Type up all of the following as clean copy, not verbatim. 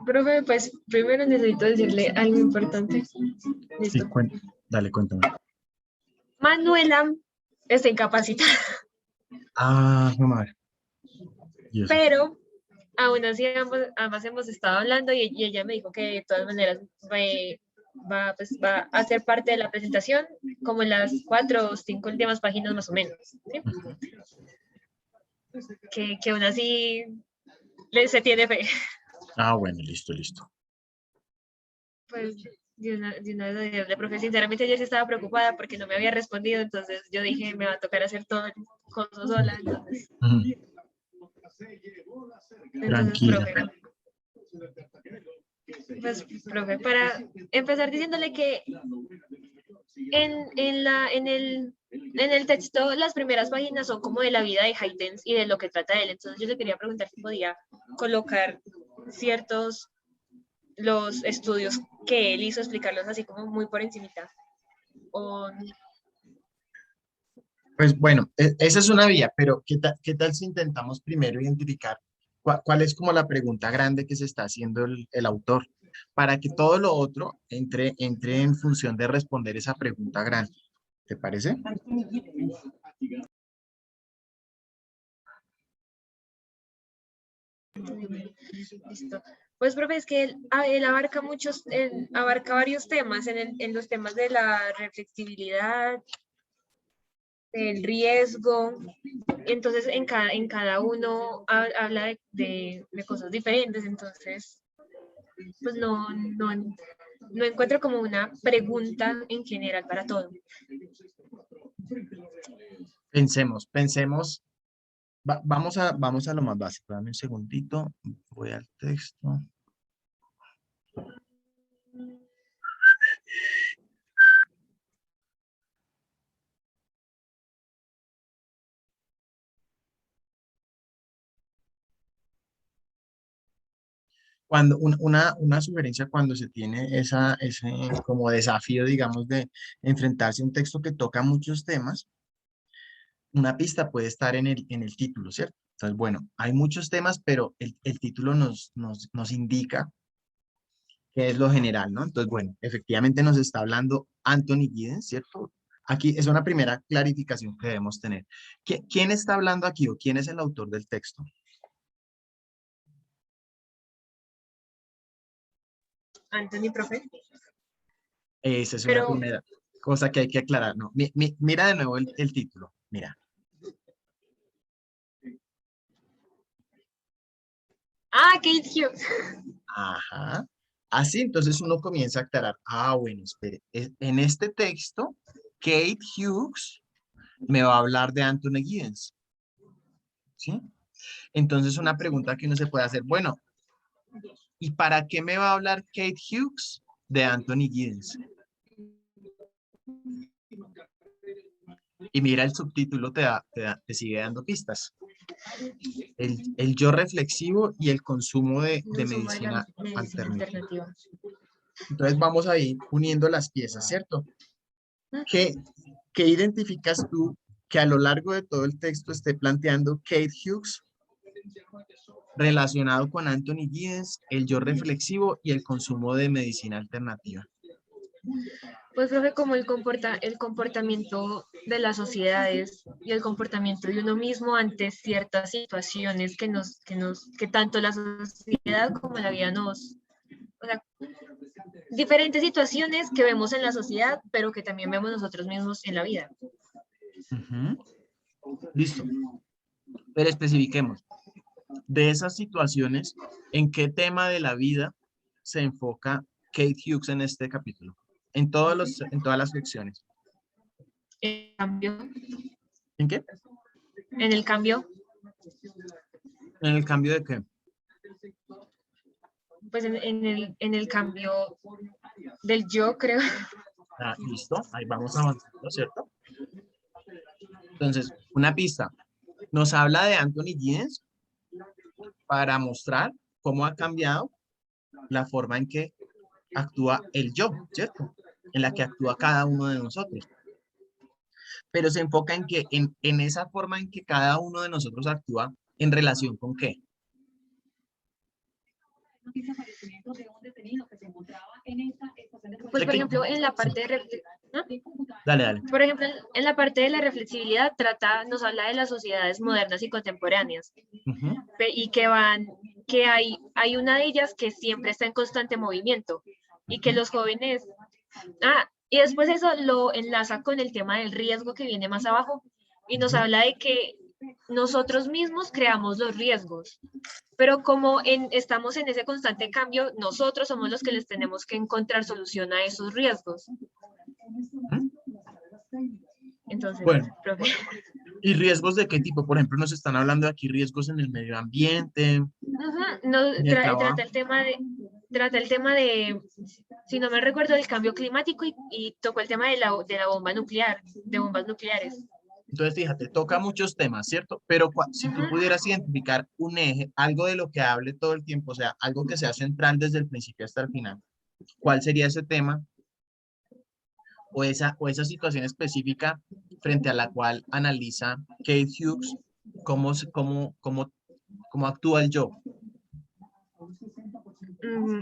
Profe, pues primero necesito decirle algo importante. Sí, Listo. dale, cuéntame. Manuela está incapacitada. Ah, no madre. ¿Y eso? Pero aún así ambas hemos estado hablando y ella me dijo que de todas maneras va a ser parte de la presentación como en las 4 o 5 últimas páginas más o menos. ¿Sí? Que aún así se tiene fe. Ah, bueno, listo, listo. Pues de una vez, de profe, sinceramente yo sí estaba preocupada porque no me había respondido, entonces yo dije, me va a tocar hacer todo el coso sola. Entonces, Tranquila. profe, pues, profe, para empezar diciéndole que en el texto las primeras páginas son como de la vida de Haydn y de lo que trata él, entonces yo le quería preguntar si podía colocar ciertos los estudios que él hizo, explicarlos así como muy por encimita. O, Pues bueno, esa es una vía, pero ¿qué tal si intentamos primero identificar cuál es como la pregunta grande que se está haciendo el autor para que todo lo otro entre en función de responder esa pregunta grande? ¿Te parece? listo. Pues, profe, es que él abarca abarca varios temas en los temas de la reflexibilidad, del riesgo. Entonces, en cada uno habla de cosas diferentes. Entonces, pues no encuentro como una pregunta en general para todo. Pensemos. Vamos a lo más básico. Dame un segundito. Voy al texto. Una sugerencia cuando se tiene ese como desafío, digamos, de enfrentarse a un texto que toca muchos temas, una pista puede estar en el título, ¿cierto? Entonces, bueno, hay muchos temas, pero el título nos indica qué es lo general, ¿no? Entonces, bueno, efectivamente nos está hablando Anthony Giddens, ¿cierto? Aquí es una primera clarificación que debemos tener. ¿Quién está hablando aquí o quién es el autor del texto? Anthony, profe. Esa es una Pero, primera cosa que hay que aclarar, ¿no? Mira de nuevo el título, mira. Kate Hughes. Ajá. Así entonces uno comienza a aclarar, bueno, espere, en este texto, Kate Hughes me va a hablar de Anthony Giddens, ¿sí? Entonces una pregunta que uno se puede hacer, bueno, ¿y para qué me va a hablar Kate Hughes de Anthony Giddens? Y mira, el subtítulo te sigue dando pistas. El yo reflexivo y el consumo de Consumo de la medicina medicina alternativa. alternativa. Entonces vamos a ir uniendo las piezas, ¿cierto? ¿Qué, qué identificas tú que a lo largo de todo el texto esté planteando Kate Hughes relacionado con Anthony Giddens, el yo reflexivo y el consumo de medicina alternativa? Pues, profe, como el comportamiento de las sociedades y el comportamiento de uno mismo ante ciertas situaciones que tanto la sociedad como la vida o sea, diferentes situaciones que vemos en la sociedad, pero que también vemos nosotros mismos en la vida. Ujú. Listo. Pero especifiquemos. De esas situaciones, ¿en qué tema de la vida se enfoca Kate Hughes en este capítulo? En todas las secciones. En cambio, ¿En qué? en el cambio, ¿En el cambio de qué? pues en el cambio del yo, creo. Listo, ahí vamos avanzando, ¿cierto? Entonces, una pista. Nos habla de Anthony Giddens para mostrar cómo ha cambiado la forma en que actúa el yo, ¿cierto? En la que actúa cada uno de nosotros. pero se enfoca en que en esa forma en que cada uno de nosotros actúa en relación con qué. Pues, ¿De por qué? ejemplo, en la Sí, parte de dale, dale. por ejemplo, en la parte de la reflexibilidad nos habla de las sociedades modernas y contemporáneas Ujú, y que hay una de ellas que siempre está en constante movimiento y que ujú, los jóvenes, y después eso lo enlaza con el tema del riesgo que viene más abajo y nos ujú. habla de que nosotros mismos creamos los riesgos, pero como estamos en ese constante cambio, nosotros somos los que les tenemos que encontrar solución a esos riesgos. ¿Mm? Entonces, Bueno, profe. ¿y riesgos de qué tipo? Por ejemplo, nos están hablando aquí riesgos en el medio ambiente, Ajá, no, en el trabajo. trata el tema de, si no me recuerdo, del cambio climático y tocó el tema de la bomba nuclear, de bombas nucleares. Entonces, fíjate, toca muchos temas, ¿cierto? Pero si tú Ujú, pudieras identificar un eje, algo de lo que hable todo el tiempo, o sea, algo que sea central desde el principio hasta el final, ¿cuál sería ese tema o esa situación específica frente a la cual analiza Kate Hughes cómo actúa el yo?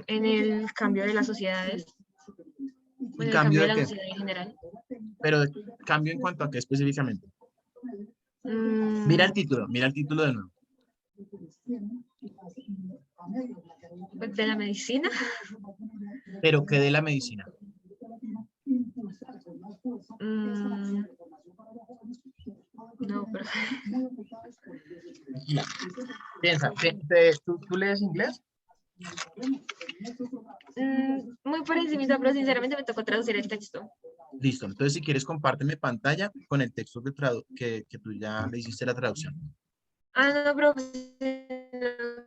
en el cambio de las sociedades, ¿Y en el cambio cambio de de la qué? sociedad en general. Pero cambio en cuanto a qué específicamente. Mm, Mira el título de nuevo. de la medicina. Pero ¿qué de la medicina? Mm, no, pero Tranquila. Piensa, ¿tú lees inglés? muy por encima, pero sinceramente me tocó traducir el texto. Listo. Entonces, si quieres, compárteme pantalla con el texto que tú ya le hiciste la traducción. No, pero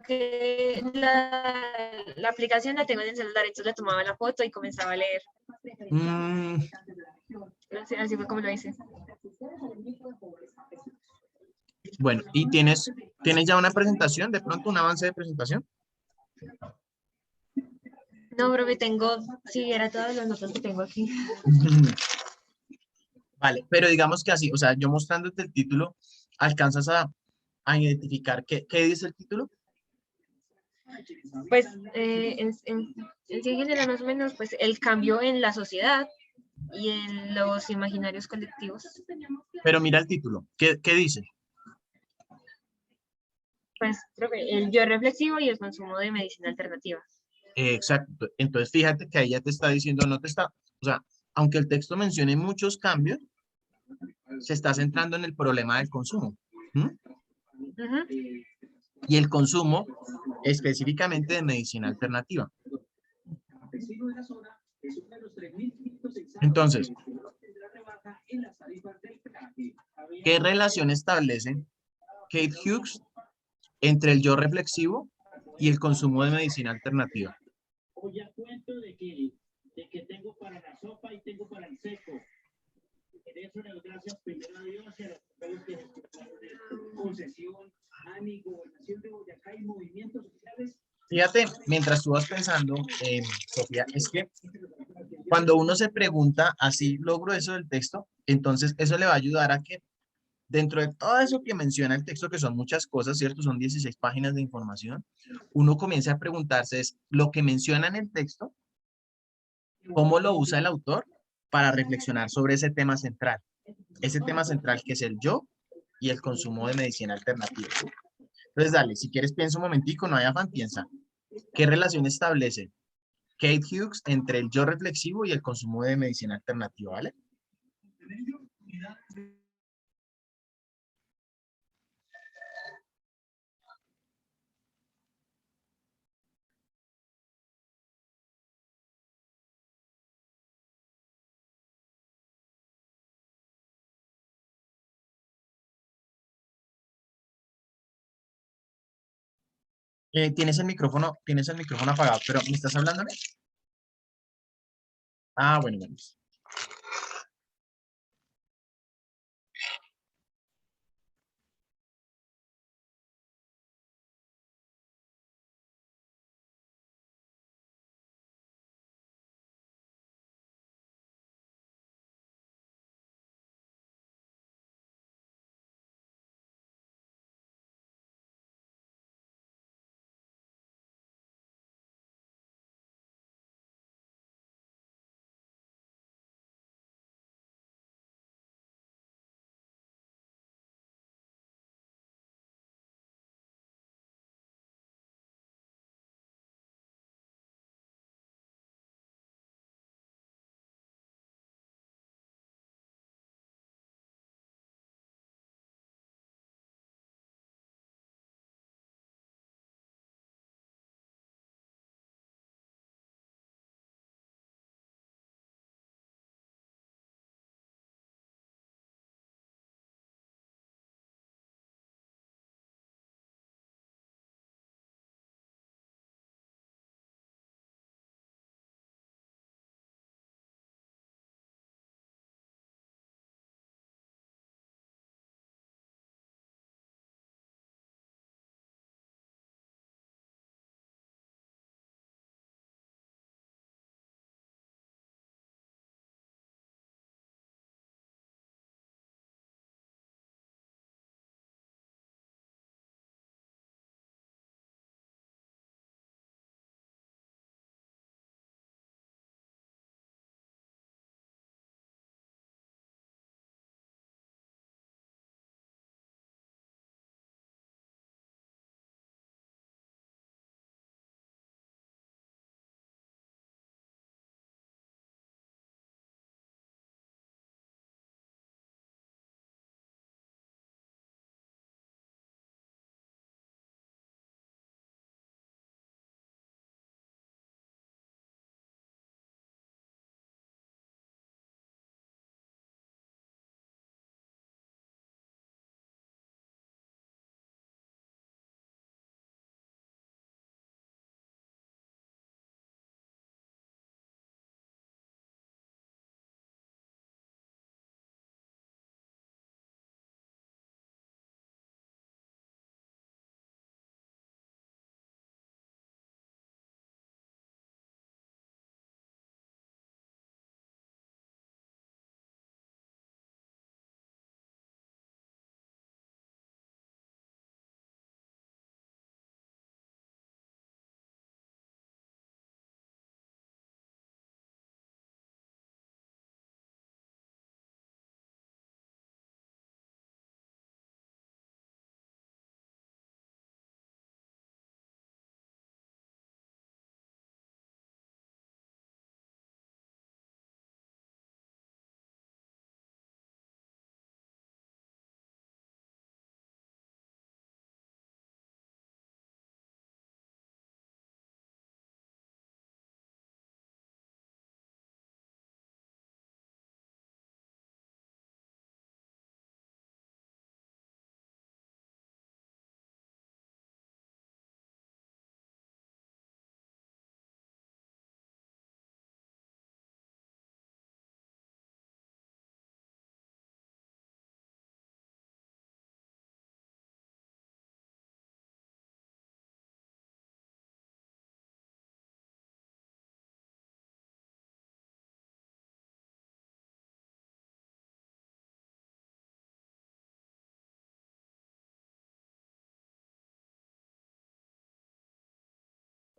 que la aplicación la tengo en el celular, entonces le tomaba la foto y comenzaba a leer. Mm, Así fue como lo hice. bueno, ¿y tienes ya una presentación? ¿De pronto un avance de presentación? No, pero si era todas las notas que tengo aquí. Vale, pero digamos que así, o sea, yo mostrándote el título, alcanzas a identificar qué dice el título. Pues en sí genera más o menos pues, el cambio en la sociedad y en los imaginarios colectivos. Pero mira el título. ¿Qué dice? Pues, profe, el yo reflexivo y el consumo de medicina alternativa. Exacto. Entonces, fíjate que ahí ya te está diciendo, no te está, o sea, aunque el texto mencione muchos cambios, se está centrando en el problema del consumo. ¿M? Ujú. Y el consumo específicamente de medicina alternativa. Entonces, ¿qué relación establece Kate Hughes entre el yo reflexivo y el consumo de medicina alternativa? Fíjate, mientras tú vas pensando, Sofía, es que cuando uno se pregunta así lo grueso del texto, entonces eso le va a ayudar a que dentro de todo eso que menciona el texto, que son muchas cosas, ¿cierto? Son 16 páginas de información, uno comienza a preguntarse es lo que menciona en el texto, ¿cómo lo usa el autor para reflexionar sobre ese tema central que es el yo y el consumo de medicina alternativa? Entonces, dale, si quieres piensa un momentico, no hay afán, piensa. ¿Qué relación establece Kate Hughes entre el yo reflexivo y el consumo de medicina alternativa, ¿vale? Tienes el micrófono apagado, pero ¿me estás hablando? Ah, bueno, bueno.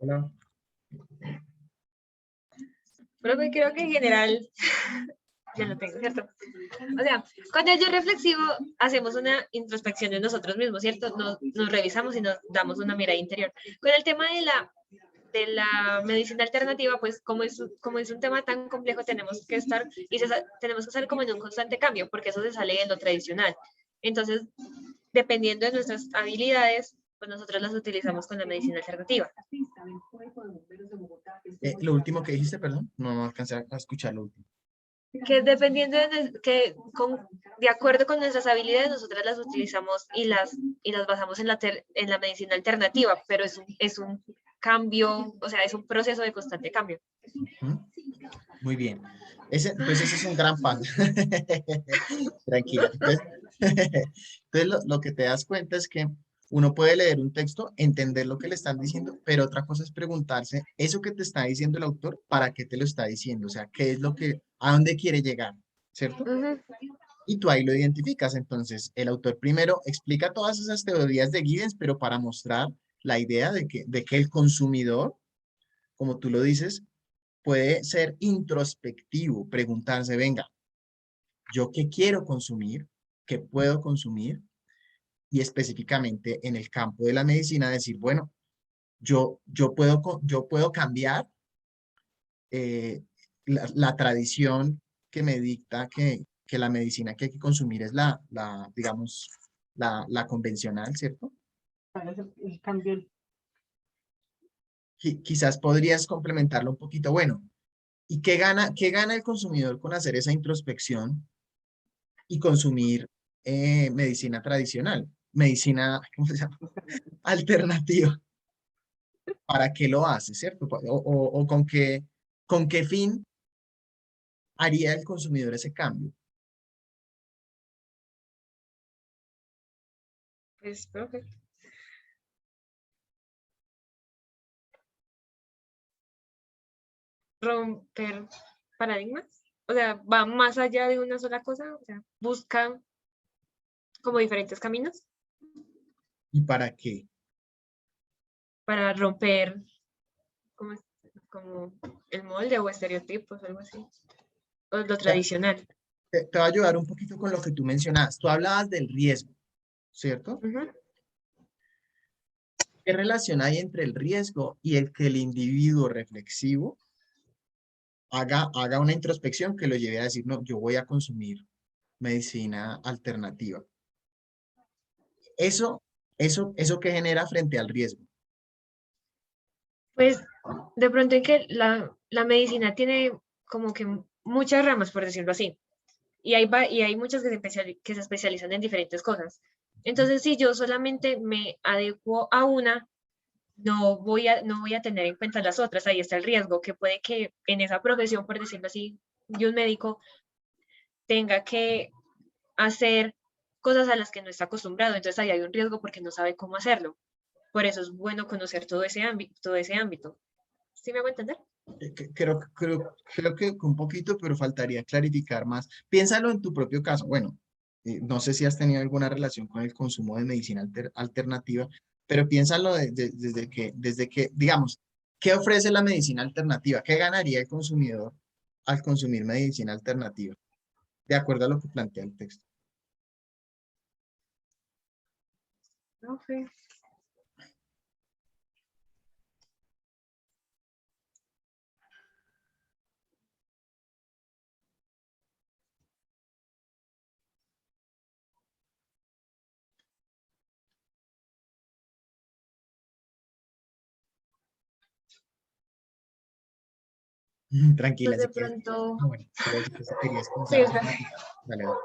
Hola. Profe, creo que en general, ya lo tengo, ¿cierto? O sea, cuando yo reflexivo, hacemos una introspección de nosotros mismos, ¿cierto? Nos revisamos y nos damos una mirada interior. Con el tema de la medicina alternativa, pues como es un tema tan complejo, tenemos que estar, tenemos que estar como en un constante cambio, porque eso se sale de lo tradicional. Entonces, dependiendo de nuestras habilidades, pues nosotros las utilizamos con la medicina alternativa. Lo último que dijiste, perdón, no alcancé a escuchar lo último. Que dependiendo de acuerdo con nuestras habilidades, nosotras las utilizamos y las basamos en la medicina alternativa, pero es un cambio, o sea, es un proceso de constante cambio. Muy bien. Entonces ese es un gran paso. Tranquila. Entonces lo que te das cuenta es que uno puede leer un texto, entender lo que le están diciendo, pero otra cosa es preguntarse, eso que te está diciendo el autor, ¿para qué te lo está diciendo? O sea, ¿qué es lo que, a dónde quiere llegar? ¿Cierto? Y tú ahí lo identificas. Entonces, el autor primero explica todas esas teorías de Giddens, pero para mostrar la idea de que el consumidor, como tú lo dices, puede ser introspectivo, preguntarse, venga, ¿yo qué quiero consumir? ¿Qué puedo consumir? Y específicamente en el campo de la medicina, decir, bueno, yo puedo cambiar la tradición que me dicta que la medicina que hay que consumir es digamos, la convencional, ¿cierto? Para el cambio. Quizás podrías complementarlo un poquito. Bueno, ¿y qué gana el consumidor con hacer esa introspección y consumir medicina tradicional? Medicina, ¿cómo se llama? Alternativa. ¿Para qué lo hace, cierto? O con qué fin haría el consumidor ese cambio. Pues, profe. Romper paradigmas. O sea, va más allá de una sola cosa, o sea, busca como diferentes caminos ¿Y para qué? para romper como, como el molde o estereotipos, algo así, o lo Ya, tradicional. te va a ayudar un poquito con lo que tú mencionabas. Tú hablabas del riesgo, ¿cierto? Ujú. ¿Qué relación hay entre el riesgo y el que el individuo reflexivo haga una introspección que lo lleve a decir, no, yo voy a consumir medicina alternativa? Eso, eso que genera frente al riesgo. Pues de pronto en que la medicina tiene como que muchas ramas, por decirlo así, y hay muchas que se especializan en diferentes cosas. Entonces, si yo solamente me adecuo a una, no voy a tener en cuenta las otras. Ahí está el riesgo, que puede que en esa profesión, por decirlo así, de un médico tenga que hacer cosas a las que no está acostumbrado. Entonces ahí hay un riesgo porque no sabe cómo hacerlo. Por eso es bueno conocer todo ese ámbito. ¿Sí me hago entender? Creo que un poquito, pero faltaría clarificar más. Piénsalo en tu propio caso. Bueno, no sé si has tenido alguna relación con el consumo de medicina alternativa, pero piénsalo desde que, digamos, ¿qué ofrece la medicina alternativa? ¿Qué ganaría el consumidor al consumir medicina alternativa? De acuerdo a lo que plantea el texto. Okay. Tranquila, Pues si de quieres. pronto, Ah, bueno, si querías sí, comenzar a o sea, platicar. Dale, dale.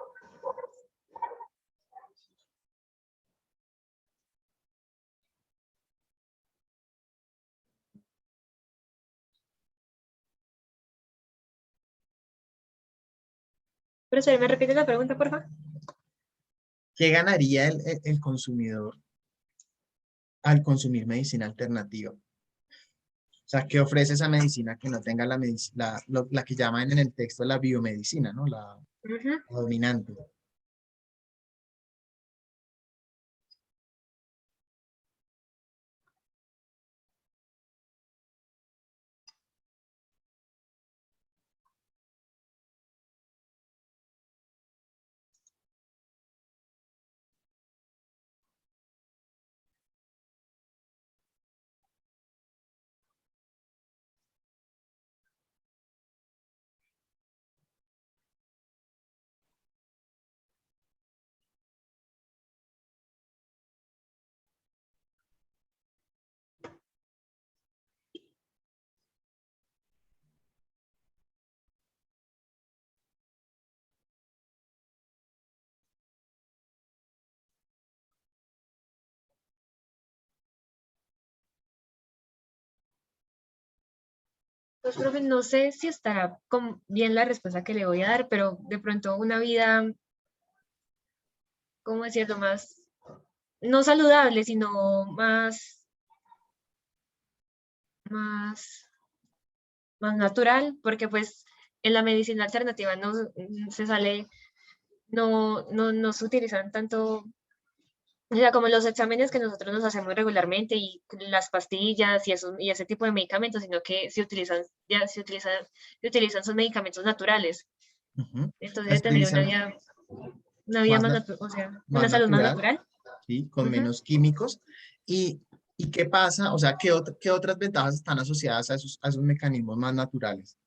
pero se me repite la pregunta, por favor. ¿Qué ganaría el consumidor al consumir medicina alternativa? O sea, ¿qué ofrece esa medicina que no tenga la que llaman en el texto la biomedicina, ¿no? Ujú. La dominante. Pues, profe, no sé si estará bien la respuesta que le voy a dar, pero de pronto una vida, ¿cómo decirlo? Más, no saludable, sino más, más natural, porque pues en la medicina alternativa no se sale, no se utilizan tanto, o sea, como los exámenes que nosotros nos hacemos regularmente y las pastillas y eso, y ese tipo de medicamentos, sino que se utilizan sus medicamentos naturales. Ujú. Entonces Las tendría medicinas una vida más, más na- natural, o sea, más una salud más natural, natural. ¿sí? Con Ujú. menos químicos. ¿Y qué pasa? O sea, ¿qué otras ventajas están asociadas a esos mecanismos más naturales?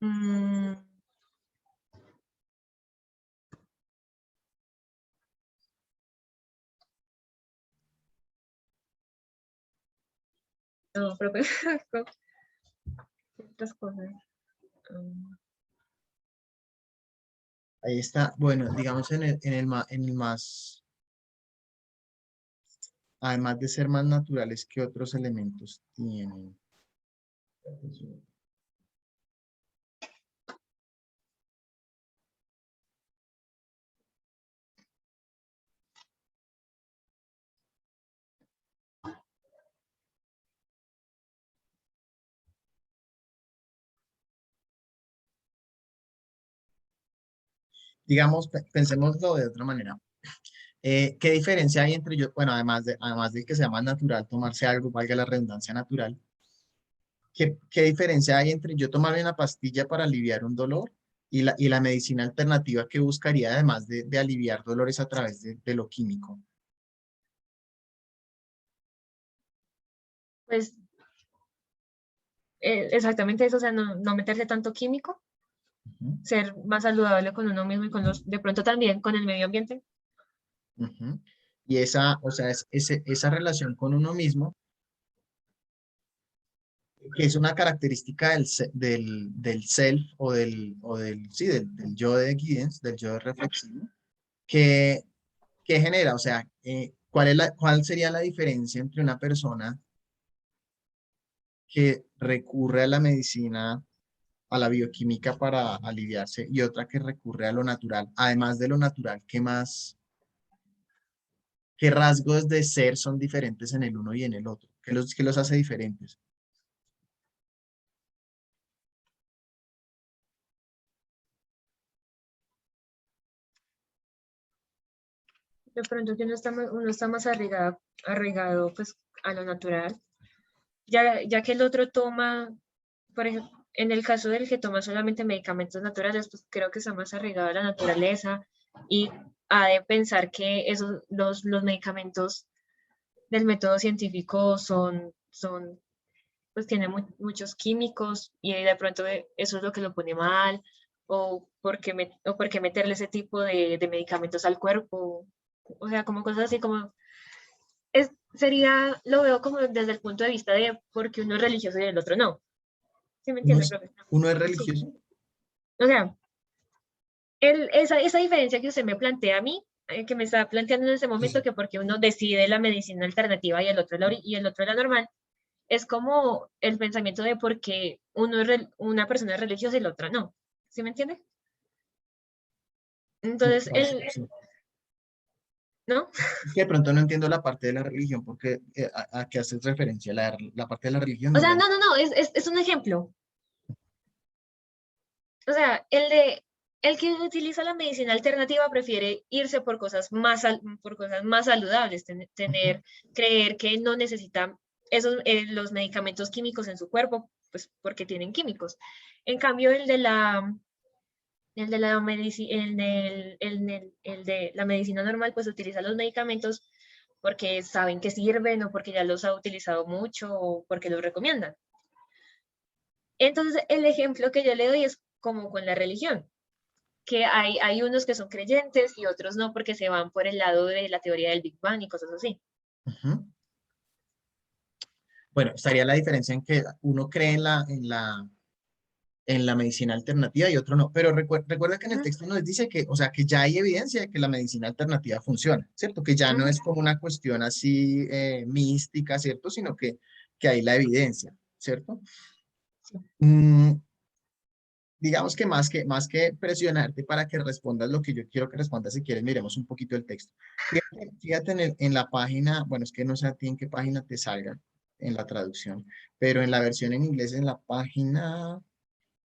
Mm, no, pero pues, otras cosas. Mm, Ahí está, bueno, digamos en el más, además de ser más naturales, ¿qué otros elementos tienen? Digamos, pensémoslo de otra manera. ¿Qué diferencia hay entre yo, bueno, además de que sea más natural tomarse algo, valga la redundancia natural, ¿qué diferencia hay entre yo tomarme una pastilla para aliviar un dolor y la medicina alternativa que buscaría además de aliviar dolores a través de lo químico? Pues exactamente eso, o sea, no meterse tanto químico, Ujú, ser más saludable con uno mismo y de pronto también con el medio ambiente. ujú. Y esa, o sea, esa relación con uno mismo, que es una característica del self sí, del yo de Giddens, del yo de reflexivo, que, que genera, o sea, ¿cuál sería la diferencia entre una persona que recurre a la medicina, a la bioquímica para aliviarse y otra que recurre a lo natural? Además de lo natural, qué rasgos de ser son diferentes en el uno y en el otro? Qué los hace diferentes? De pronto que uno está más arraigado pues, a lo natural, ya que el otro toma, por ejemplo, en el caso del que toma solamente medicamentos naturales, pues creo que está más arraigado a la naturaleza y ha de pensar que los medicamentos del método científico pues tienen muchos químicos y de pronto eso es lo que lo pone mal o por qué meterle ese tipo de medicamentos al cuerpo. O sea, como cosas así como lo veo como desde el punto de vista de por qué uno es religioso y el otro no. ¿Sí me entiende, profe? Uno es Sí. religioso. O sea, esa diferencia que usted me plantea a mí, que me está planteando en ese momento, que porque uno decide la medicina alternativa y y el otro la normal, es como el pensamiento de por qué una persona es religiosa y la otra no. ¿Sí me entiende? Entonces, Sí. ¿no? Es que de pronto no entiendo la parte de la religión, porque a qué haces referencia. La parte de la religión O no la sea, entiendo. no, es un ejemplo. O sea, el que utiliza la medicina alternativa prefiere irse por por cosas más saludables, Ujú. creer que no necesita los medicamentos químicos en su cuerpo, pues porque tienen químicos. En cambio, el de la medicina normal, pues utiliza los medicamentos porque saben que sirven o porque ya los ha utilizado mucho o porque los recomiendan. Entonces, el ejemplo que yo le doy es como con la religión, que hay unos que son creyentes y otros no porque se van por el lado de la teoría del Big Bang y cosas así. Ujú. Bueno, estaría la diferencia en que uno cree en la medicina alternativa y otro no. Pero recuerda que en el Ujú, texto nos dice que, o sea, que ya hay evidencia de que la medicina alternativa funciona, ¿cierto? Que ya no ujú. es como una cuestión así mística, ¿cierto? Sino que hay la evidencia. ¿cierto? Sí. Digamos que más que presionarte para que respondas lo que yo quiero que respondas, si quieres, miremos un poquito el texto. Fíjate en la página, bueno, es que no sé a ti en qué página te salga en la traducción, pero en la versión en inglés, en la página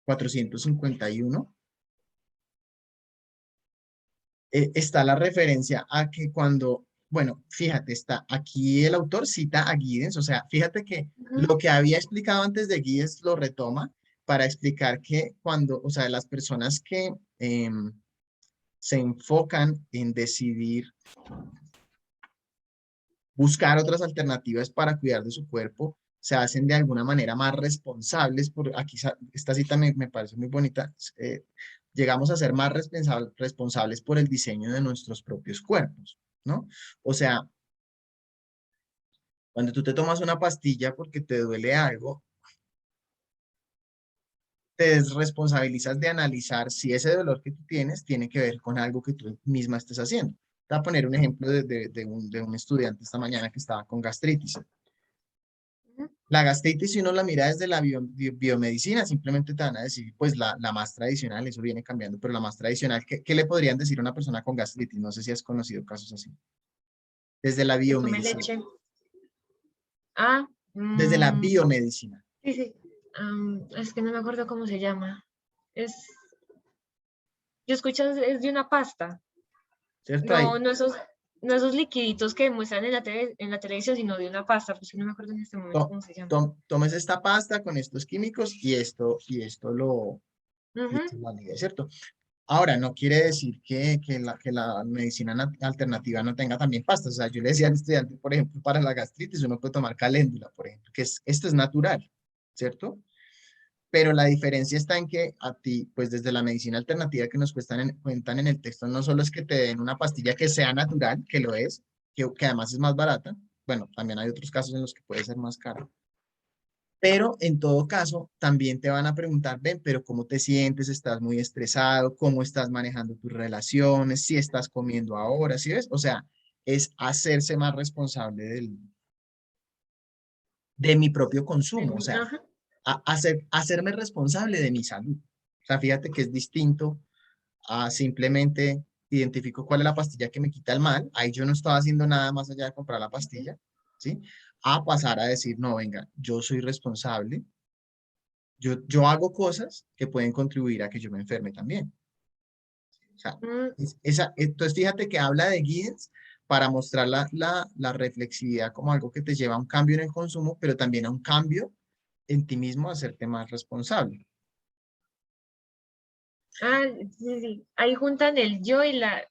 451, está la referencia a que cuando, bueno, fíjate, está aquí el autor cita a Giddens, o sea, fíjate que Ujú. lo que había explicado antes de Giddens lo retoma para explicar que cuando, o sea, las personas que se enfocan en decidir buscar otras alternativas para cuidar de su cuerpo, se hacen de alguna manera más responsables, por aquí esta cita me parece muy bonita, llegamos a ser más responsables por el diseño de nuestros propios cuerpos, ¿no? O sea, cuando tú te tomas una pastilla porque te duele algo, te desresponsabilizas de analizar si ese dolor que tú tienes tiene que ver con algo que tú misma estés haciendo. Te voy a poner un ejemplo de un estudiante esta mañana que estaba con gastritis. Ujú. La gastritis, si uno la mira desde la biomedicina, simplemente te van a decir, pues la más tradicional, eso viene cambiando, pero la más tradicional, ¿qué le podrían decir a una persona con gastritis? No sé si has conocido casos así. Desde la Que tome biomedicina. leche. Ah, Desde la biomedicina, sí, sí. Es que no me acuerdo cómo se llama. Es, yo escucho, es de una pasta. ¿cierto? No, no esos liquiditos que muestran en en la televisión, sino de una pasta, pues que no me acuerdo en este momento To- cómo se llama. tomes esta pasta con estos químicos y Ujú. esto lo alivia, ¿cierto? Ahora, no quiere decir que la medicina alternativa no tenga también pastas. O sea, yo le decía al estudiante, por ejemplo, para la gastritis, uno puede tomar caléndula, por ejemplo, esto es natural, ¿cierto? Pero la diferencia está en que a ti, pues desde la medicina alternativa que nos cuentan en el texto, no solo es que te den una pastilla que sea natural, que lo es, que además es más barata. Bueno, también hay otros casos en los que puede ser más cara. Pero en todo caso, también te van a preguntar, ven, pero ¿cómo te sientes? ¿Estás muy estresado? ¿Cómo estás manejando tus relaciones? ¿Si estás comiendo ahora? ¿Sí ves? O sea, es hacerse más responsable de mi propio consumo. O sea, Ajá. hacerme responsable de mi salud. O sea, fíjate que es distinto a simplemente identifico cuál es la pastilla que me quita el mal. Ahí yo no estaba haciendo nada más allá de comprar la pastilla, ¿sí? A pasar a decir, no, venga, yo soy responsable. Yo hago cosas que pueden contribuir a que yo me enferme también. O sea, Mm, entonces fíjate que habla de guías para mostrar la reflexividad como algo que te lleva a un cambio en el consumo, pero también a un cambio en ti mismo, a hacerte más responsable. ah, sí, sí. Ahí juntan el yo y la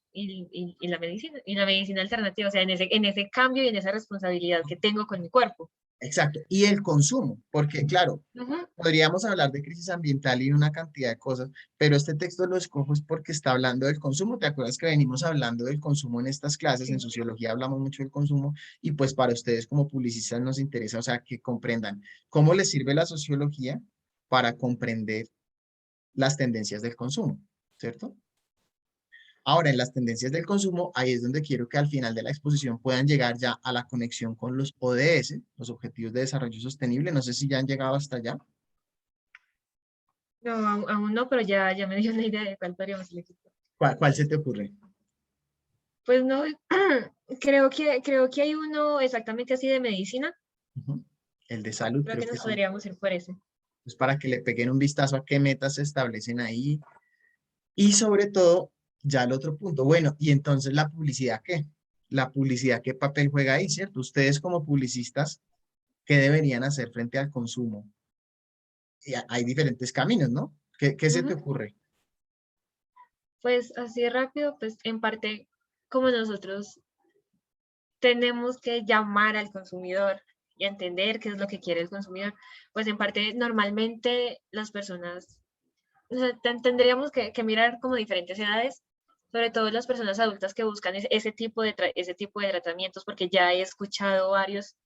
medicina alternativa, o sea, en ese cambio y en esa responsabilidad que tengo con mi cuerpo. Exacto. Y el consumo, porque claro, Ujú. podríamos hablar de crisis ambiental y una cantidad de cosas, pero este texto lo escojo es porque está hablando del consumo. ¿Te acuerdas que venimos hablando del consumo en estas clases? En Sí. sociología hablamos mucho del consumo y pues para ustedes como publicistas nos interesa, o sea, que comprendan cómo les sirve la sociología para comprender las tendencias del consumo, ¿cierto? Ahora, en las tendencias del consumo, ahí es donde quiero que al final de la exposición puedan llegar ya a la conexión con los ODS, los Objetivos de Desarrollo Sostenible. No sé si ya han llegado hasta allá. No, aún no, pero ya me dio una idea de cuál podríamos elegir. ¿Cuál se te ocurre? Pues no, creo que hay uno exactamente así de medicina. Ujú. El de salud, Creo creo que que nos sí. podríamos ir por ese. Pues para que le peguen un vistazo a qué metas se establecen ahí. Y sobre todo, ya el otro punto. Bueno, y entonces la publicidad, ¿qué? La publicidad, ¿qué papel juega ahí, cierto? Ustedes como publicistas, ¿qué deberían hacer frente al consumo? Y hay diferentes caminos, ¿no? ¿Qué se te Ujú. ocurre? Pues así rápido, pues en parte, como nosotros tenemos que llamar al consumidor y entender qué es lo que quiere el consumidor, pues en parte normalmente las personas, o sea, tendríamos que mirar como diferentes edades, sobre todo las personas adultas que buscan ese tipo ese tipo de tratamientos, porque ya he escuchado varios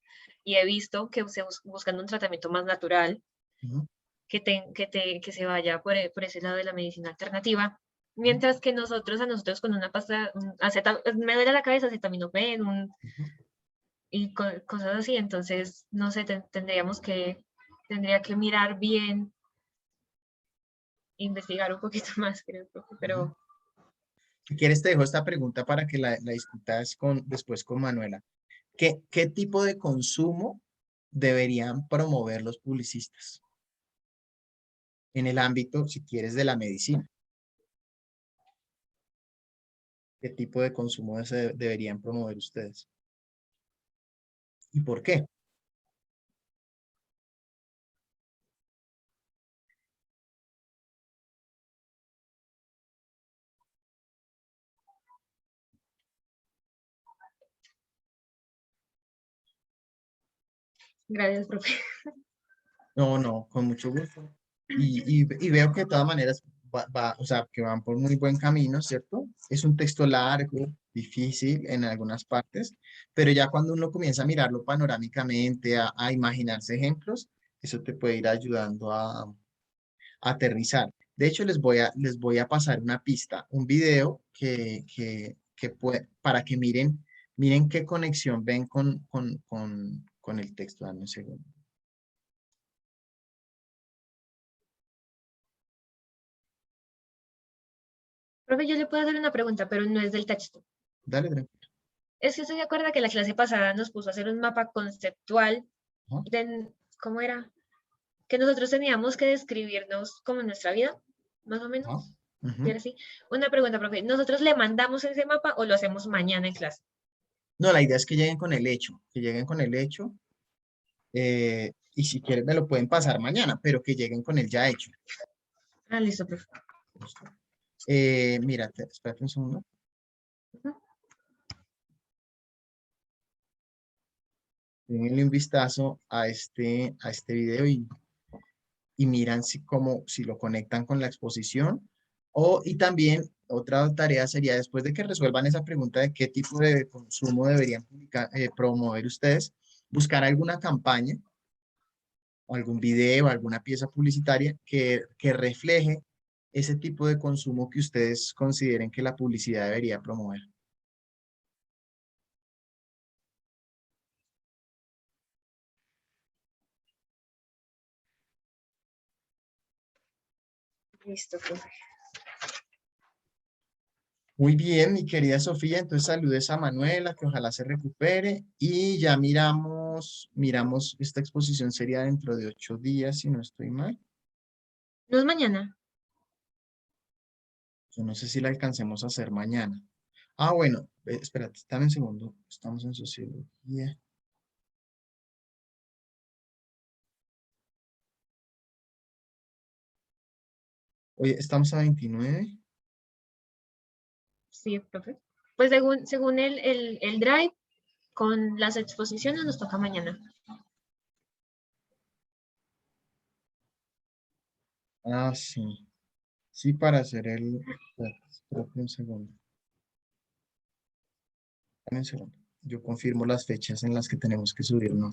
y he visto que se buscan un tratamiento más natural, Ujú, que se vaya por ese lado de la medicina alternativa. ujú, Mientras que a nosotros con una pasta, me duele la cabeza, acetaminofén, ujú. y cosas así, entonces, no sé, tendríamos que tendría que mirar bien, investigar un poquito más, creo, profe, pero Si quieres, te dejo esta pregunta para que la discutas después con Manuela. ¿Qué tipo de consumo deberían promover los publicistas en el ámbito, si quieres, de la medicina? ¿Qué tipo de consumo deberían promover ustedes? ¿Y por qué? gracias, profe. No, no, con mucho gusto. Y veo que de todas maneras o sea, que van por muy buen camino, ¿cierto? Es un texto largo, difícil en algunas partes, pero ya cuando uno comienza a mirarlo panorámicamente, a imaginarse ejemplos, eso te puede ir ayudando a aterrizar. De hecho, les voy a pasar una pista, un video para que miren qué conexión ven con el texto. Dame un segundo. Profe, yo le puedo hacer una pregunta, pero no es del texto. Dale, tranquilo. Es que usted se acuerda que la clase pasada nos puso a hacer un mapa conceptual Ajá, de, ¿cómo era? Que nosotros teníamos que describirnos como en nuestra vida, más o ajá, menos. ¿Sí ujú. era así? Una pregunta, profe, ¿nosotros le mandamos ese mapa o lo hacemos mañana en clase? No, la idea es que lleguen con el hecho, que lleguen con el hecho, y si quieren me lo pueden pasar mañana, pero que lleguen con el ya hecho. Ah, listo, profe. ¿Listo? Mira, espérate un segundo. Ujú. Denle un vistazo a este video y miran si lo conectan con la exposición. Y también otra tarea sería, después de que resuelvan esa pregunta de qué tipo de consumo deberían promover ustedes, buscar alguna campaña o algún video, alguna pieza publicitaria que refleje ese tipo de consumo que ustedes consideren que la publicidad debería promover. Listo, profe. Muy bien, mi querida Sofía, entonces saludes a Manuela, que ojalá se recupere y ya miramos, esta exposición sería dentro de 8 días, si no estoy mal. No es mañana. Yo no sé si la alcancemos a hacer mañana. Ah, bueno, espérate, dame un segundo, estamos en sociología. Hoy estamos a 29. Sí, profe. Pues según el drive, con las exposiciones nos toca mañana. Ah, sí, sí, para hacer espérate un segundo, dame un segundo. Yo confirmo las fechas en las que tenemos que subir, ¿no?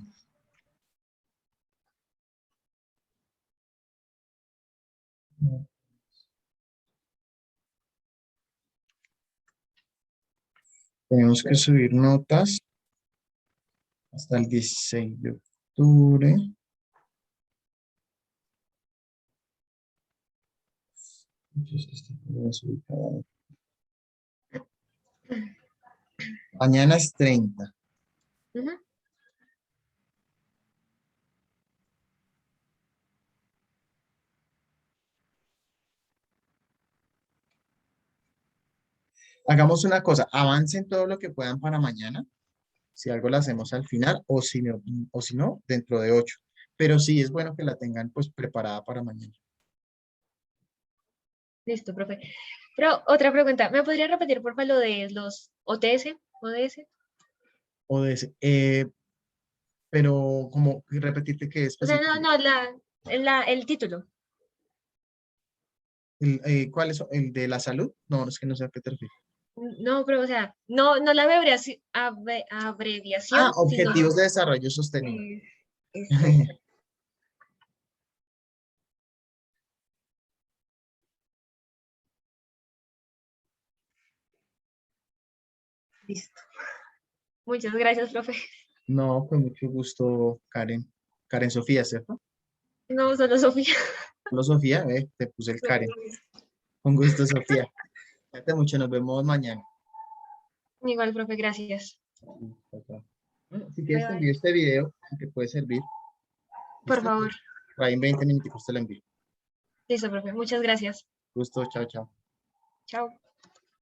Tenemos que subir notas hasta el 16 de octubre. Entonces, este lo subir mañana es 30. Ujú. Hagamos una cosa, avancen todo lo que puedan para mañana. Si algo lo hacemos al final o si no, dentro de 8. Pero sí es bueno que la tengan pues preparada para mañana. Listo, profe. Pero otra pregunta, ¿me podría repetir, por favor, lo de los OTS? ODS. Pero como repetirte que es O sea, no, específico. no, el título. ¿Cuál es el de la salud? No, es que no sé a qué te refieres. No, pero o sea, no la abreviación, Ah, sino objetivos de desarrollo sostenible. eh, eso. Listo. Muchas gracias, profe. No, con mucho gusto, Karen. Karen Sofía, ¿cierto? No, solo Sofía. Solo Sofía, te puse el Karen. Con gusto, Sofía. Cuídate mucho, nos vemos mañana. Igual, profe, gracias. Chao, chao. Bueno, si quieres te Bye, bye. envío este video, si te puede servir. Por ¿Listo? favor. Por ahí en 20 minutos te lo envío. Listo, profe. Muchas gracias. Gusto, chao, chao. Chao.